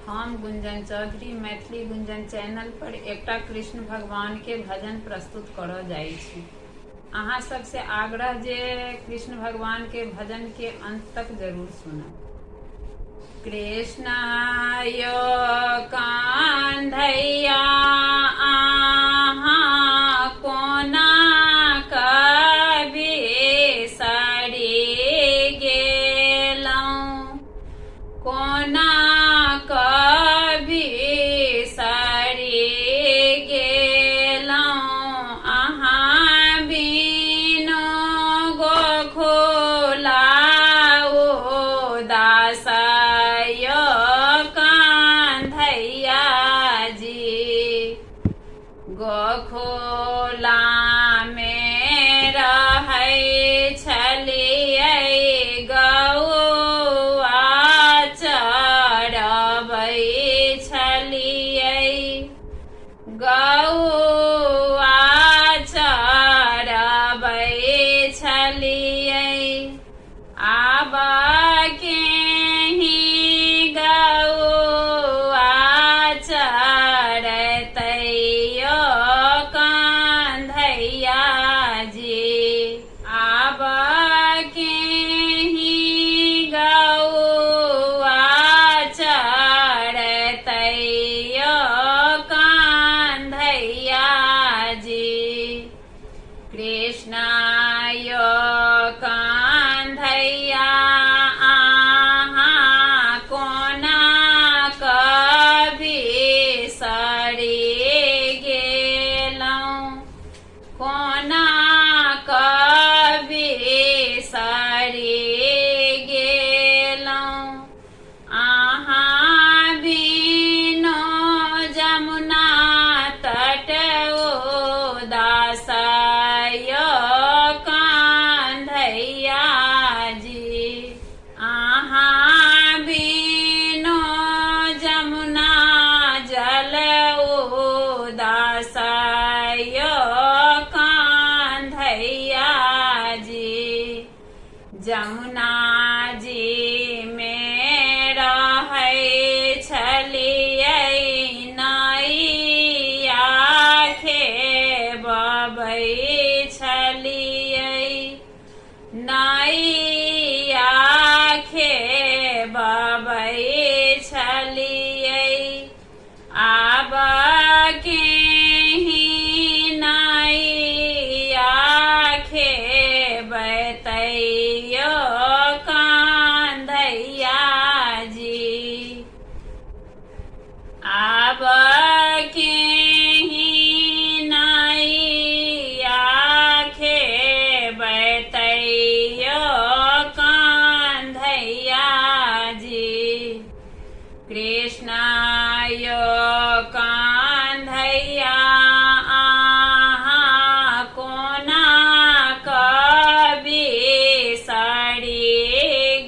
हम गुंजन चौधरी मैथिली गुंजन चैनल पर एकटा कृष्ण भगवान के भजन प्रस्तुत करऽ जाइ छी। अहाँ सबसे आग्रह जे कृष्ण भगवान के भजन के अंत तक जरूर सुनब। कृष्णाय कान्हैया आहाँ कोना कभी सरी गेलौं, कोना कभी सरी गेलौं, अहाँ बिनु गोखुला उदासय कान्हैया जी। गोखुला में रहै छलियै गौआ चरबै छलियै, गौआ चरबै छलियै। आब केहि गौआ चरतै यो कान्हैया जी। आब केहि गौआ चरतै यो कान्हैया जी। कृष्णाय कान्हैया आहाँ कोना कभी सरी गेलौं, कोना कभी सरी गेलौं, अहाँ बिनु जमुना तट उदासय कान्हैया जी। अहाँ बिनु जमुना जल उदासय कान्हैया जी। जमुना जी में रहै छलियै नैया खेबबै छलियै, नैया खेबबै छलियै। आब केहि नैया खेबतै यो कान्हैया जी। आब केहि नैया खेबतै यो कान्हैया जी। कृष्णाय कान्हैया आहाँ कोना कभी सरी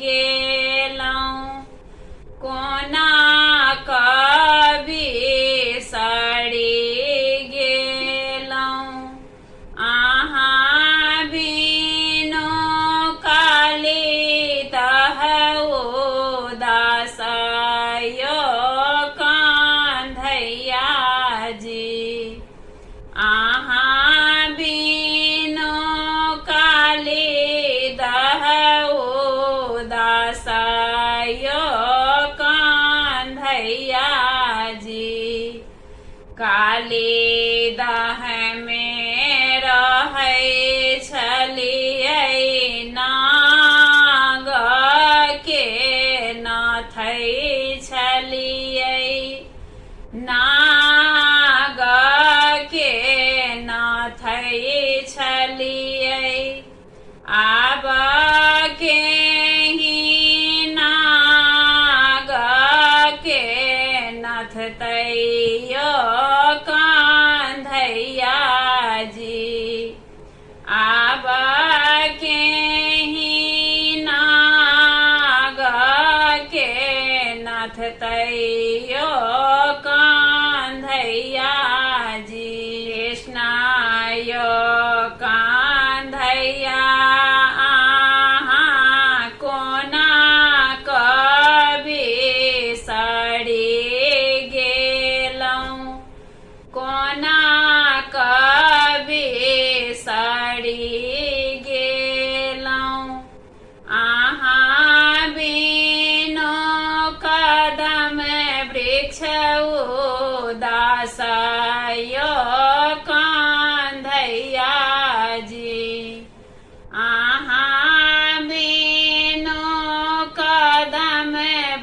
गेलौं, कोना कभी सरी गेलौं, अहाँ बिनु कालिदह उदासय कान्हैया जी। अहाँ बिनु कालिदह उदासय कान्हैया जी। कालिदह में रहै छलियै नाग के नाथै छलियै, नाग के नाथै छलियै। आब केहि नाग के नाथतै यो कान्हैया जी। आब केहि नाग के नाथतै यो कान्हैया जी। कृष्णाय कान्हैया आहाँ कोना कभी सरी वृक्ष उदासाय कांधैया जी आहाँ बिनु कदम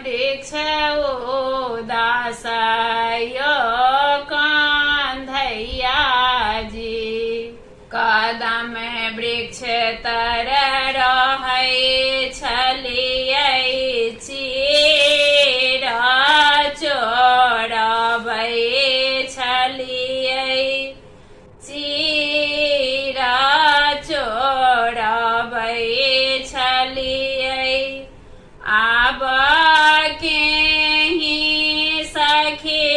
वृक्ष उदासाय कांधैया जी कदम वृक्ष तर रहै छलियै चीर चोरबै छलियै चीर चोरबै छलियै आब केहि सखी